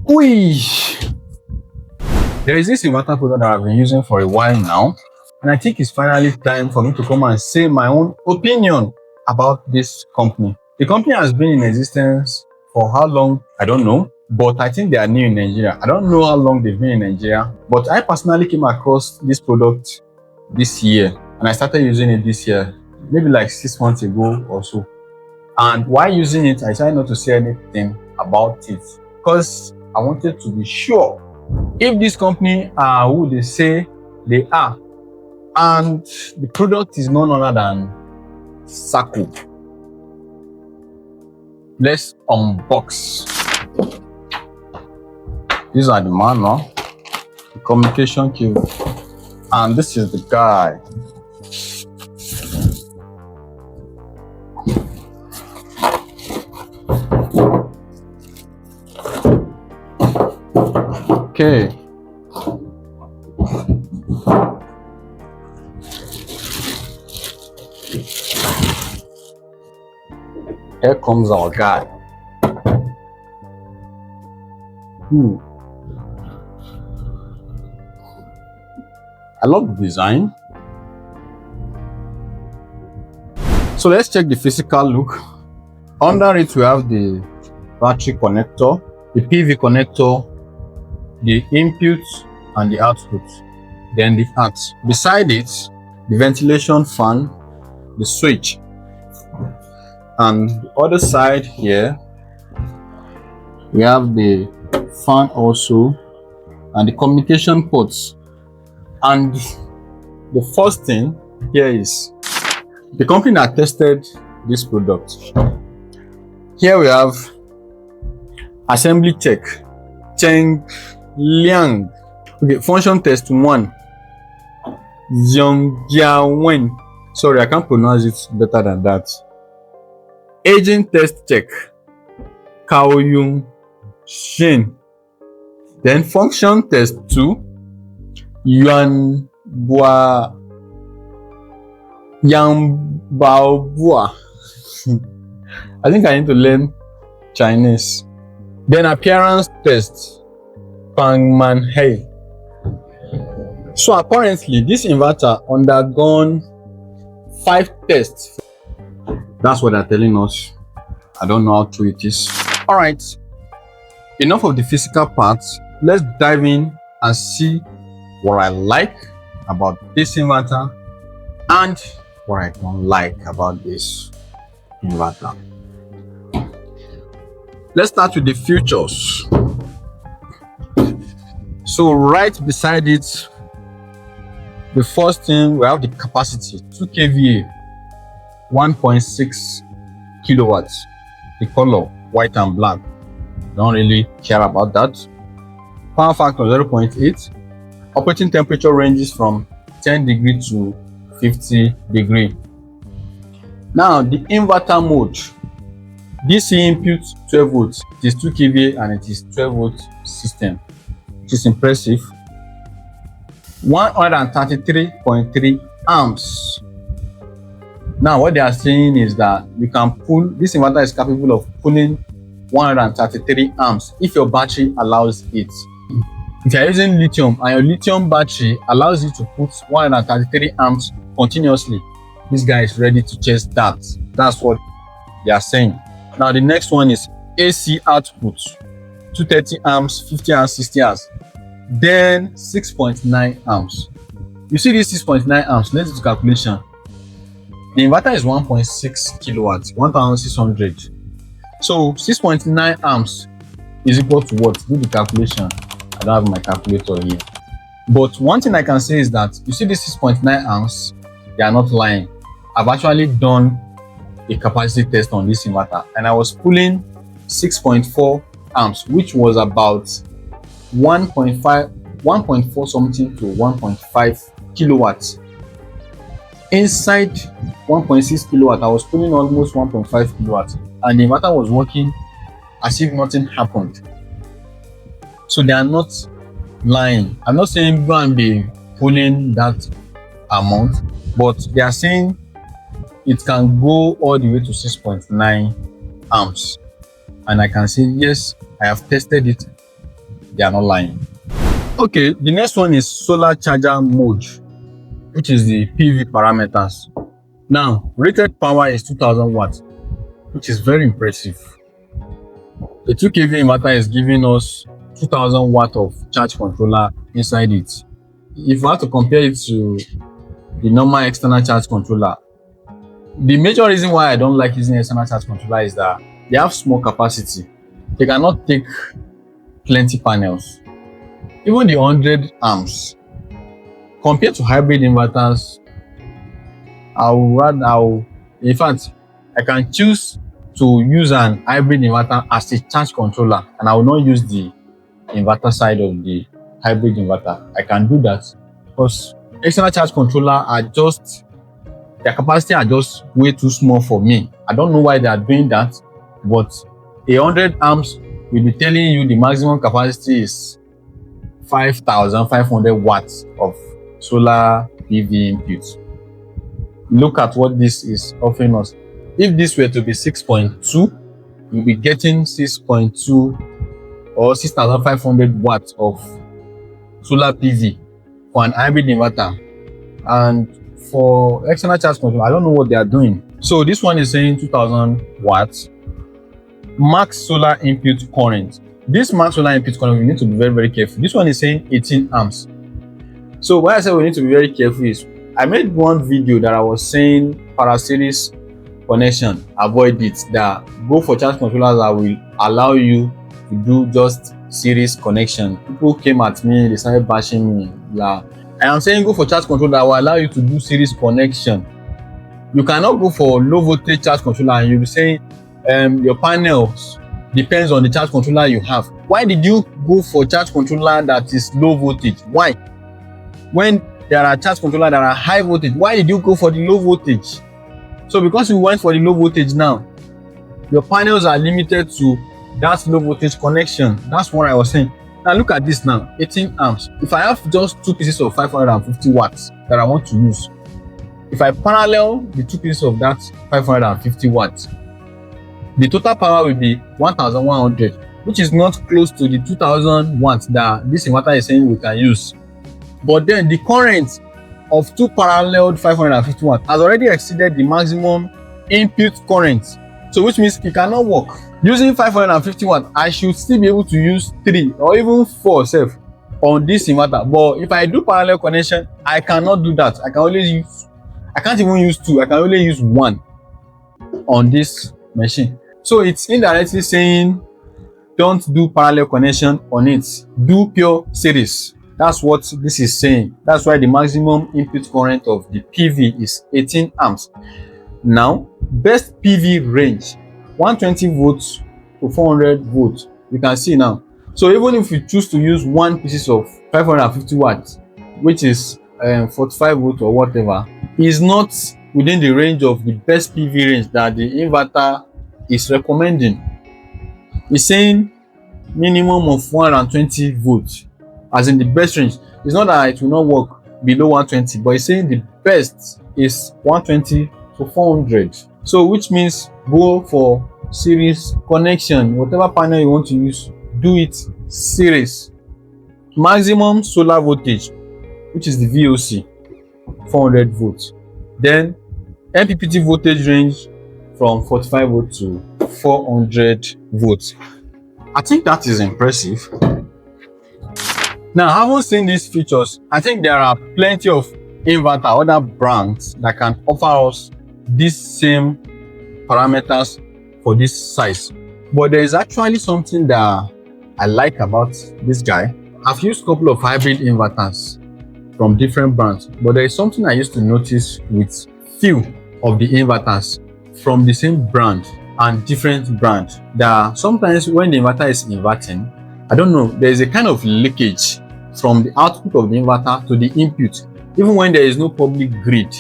Whee! There is this inverter product that I've been using for a while now, and I think it's finally time for me to come and say my own opinion about this company. The company has been in existence for how long? I don't know, but I think they are new in Nigeria. I don't know how long they've been in Nigeria, but I personally came across this product this year, and I started using it this year, maybe like 6 months ago or so. And while using it, I tried not to say anything about it because I wanted to be sure if this company are who they say they are, and the product is none other than SAKO. Let's unbox. These are the manual, the communication cable, and this is the guy. Okay. Here comes our guy. I love the design. So let's check the physical look. Under it we have the battery connector, the PV connector, the input and the output, then the out. Beside it, the ventilation fan, the switch, and the other side here we have the fan also, and the communication ports. And the first thing here is the company that tested this product. Here we have assembly check, Cheng Liang. Okay, function test 1, Zhongjiawen. Sorry, I can't pronounce it better than that. Agent test check, Kao Yung Shin. Then function test 2, Yuan Bua Yang Bao Bua. I think I need to learn Chinese. Then appearance test, Pang Man Hei. So apparently this inverter undergone 5 tests. That's what they're telling us. I don't know how true it is. All right, enough of the physical parts. Let's dive in and see what I like about this inverter and what I don't like about this inverter. Let's start with the features. So right beside it, the first thing, we have the capacity, 2 kVA, 1.6 kilowatts. The color, white and black. Don't really care about that. Power factor 0.8. Operating temperature ranges from 10 degree to 50 degree. Now the inverter mode. DC input 12 volts. It is 2 kVA and it is 12 volt system, which is impressive. 133.3 amps. Now what they are saying is that you can pull, this inverter is capable of pulling 133 amps if your battery allows it. If you are using lithium and your lithium battery allows you to put 133 amps continuously, this guy is ready to chase that. That's what they are saying. Now the next one is AC output, 230 amps, 50 amps, 60 amps, then 6.9 amps. You see this 6.9 amps, let's do the calculation. The inverter is 1.6 kilowatts, 1600. So 6.9 amps is equal to what? Do the calculation. I don't have my calculator here. But one thing I can say is that you see this 6.9 amps, they are not lying. I've actually done a capacity test on this inverter and I was pulling 6.4 amps, which was about 1.4 something to 1.5 kilowatts. Inside 1.6 kilowatt, I was pulling almost 1.5 kilowatts, and the inverter was working as if nothing happened. So they are not lying. I'm not saying go and be pulling that amount, but they are saying it can go all the way to 6.9 amps. And I can say, yes, I have tested it they are not lying. Okay, the next one is solar charger mode, which is the PV parameters. Now, rated power is 2000 watts, which is very impressive. The 2 kV inverter is giving us 2000 watt of charge controller inside it. If we have to compare it to the normal external charge controller, the major reason why I don't like using external charge controller is that they have small capacity. They cannot take plenty panels. Even the 100 amps, compared to hybrid inverters, in fact, I can choose to use an hybrid inverter as a charge controller, and I will not use the inverter side of the hybrid inverter. I can do that because external charge controller are just, their capacity are just way too small for me. I don't know why they are doing that, but 100 amps will be telling you the maximum capacity is 5500 watts of solar PV input. Look at what this is offering us. If this were to be 6.2, you'll be getting 6.2 or 6500 watts of solar PV for an hybrid inverter. And for external charge control, I don't know what they are doing. So this one is saying 2000 watts max solar input current. This max solar input current, we need to be very, very careful. This one is saying 18 amps. So why I say we need to be very careful is I made one video that I was saying para-series connection, avoid it, that go for charge controllers that will allow you to do just series connection. People came at me, they started bashing me, blah. I am saying go for charge controller that will allow you to do series connection. You cannot go for low voltage charge controller and you'll be saying your panels depends on the charge controller you have. Why did you go for charge controller that is low voltage? Why? When there are charge controllers that are high voltage, why did you go for the low voltage? So because you went for the low voltage now, your panels are limited to that low voltage connection. That's what I was saying. Now look at this now, 18 amps. If I have just 2 pieces of 550 watts that I want to use, if I parallel the 2 pieces of that 550 watts, the total power will be 1100, which is not close to the 2000 watts that this inverter is saying we can use. But then the current of 2 paralleled 550 watts has already exceeded the maximum input current. So which means it cannot work. Using 550 watts, I should still be able to use 3 or even 4 self on this inverter. But if I do parallel connection, I cannot do that. I can't even use 2. I can only use 1 on this machine. So it's indirectly saying don't do parallel connection on it. Do pure series. That's what this is saying. That's why the maximum input current of the PV is 18 amps. Now, best PV range, 120 volts to 400 volts. You can see now. So even if you choose to use 1 piece of 550 watts, which is 45 volts or whatever, is not within the range of the best PV range that the inverter is recommending. It's saying minimum of 120 volts, as in the best range. It's not that it will not work below 120, but it's saying the best is 120 to 400. So which means go for series connection. Whatever panel you want to use, do it series. Maximum solar voltage, which is the VOC, 400 volts. Then MPPT voltage range from 45 volts to 400 volts. I think that is impressive. Now, having seen these features, I think there are plenty of inverter, other brands that can offer us these same parameters for this size. But there is actually something that I like about this guy. I've used a couple of hybrid inverters from different brands, but there is something I used to notice with few of the inverters from the same brand and different brands, that sometimes when the inverter is inverting, I don't know, there is a kind of leakage from the output of the inverter to the input, even when there is no public grid.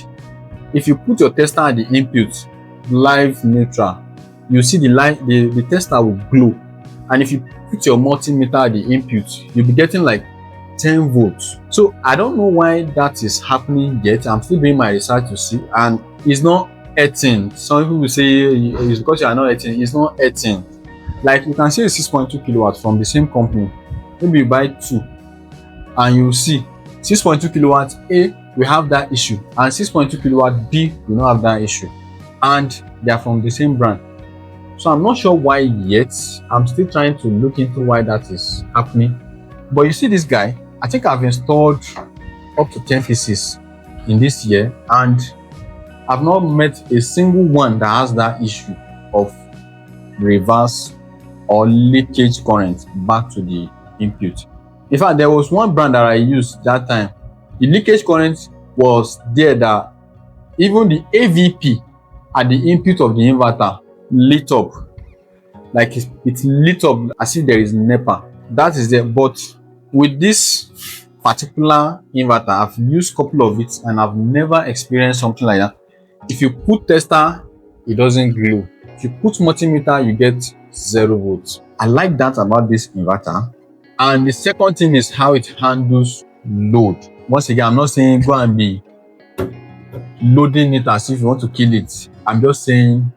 If you put your tester at the input, live neutral, you see the tester will glow. And if you put your multimeter at the input, you'll be getting like 10 volts. So I don't know why that is happening yet. I'm still doing my research to see, and it's not earthing. Some people will say it's because you are not earthing. It's not earthing. Like you can see a 6.2 kilowatts from the same company, maybe you buy 2, and you see 6.2 kilowatt A we have that issue, and 6.2 kilowatt B we don't have that issue, and they are from the same brand. So I'm not sure why yet. I'm still trying to look into why that is happening. But you see this guy, I think I've installed up to 10 pieces in this year, and I've not met a single one that has that issue of reverse or leakage current back to the input. In fact, there was one brand that I used that time. The leakage current was there that even the AVP at the input of the inverter lit up. Like it lit up as if there is NEPA. That is there. But with this particular inverter, I've used a couple of it and I've never experienced something like that. If you put tester, it doesn't glow. If you put multimeter, you get 0 volts. I like that about this inverter. And the second thing is how it handles load. Once again, I'm not saying go and be loading it as if you want to kill it. I'm just saying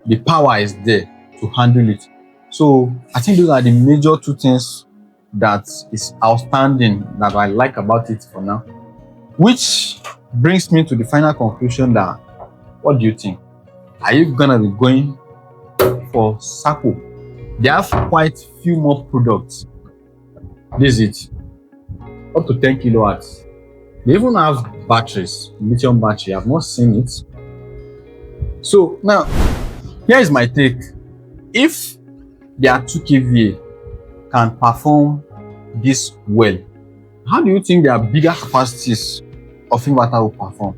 the power is there to handle it. So I think those are the major 2 things that is outstanding that I like about it for now. Which brings me to the final conclusion that, what do you think? Are you gonna be going for SAKO? They have quite few more products. This is it. Up to 10 kilowatts. They even have batteries, lithium battery. I've not seen it. So now, here is my take. If their 2 kVA can perform this well, how do you think their bigger capacities of inverter will perform?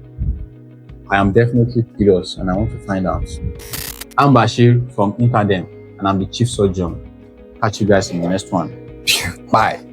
I am definitely curious and I want to find out. I'm Bashir from Interdem and I'm the Chief Surgeon. Catch you guys in the next one. Bye.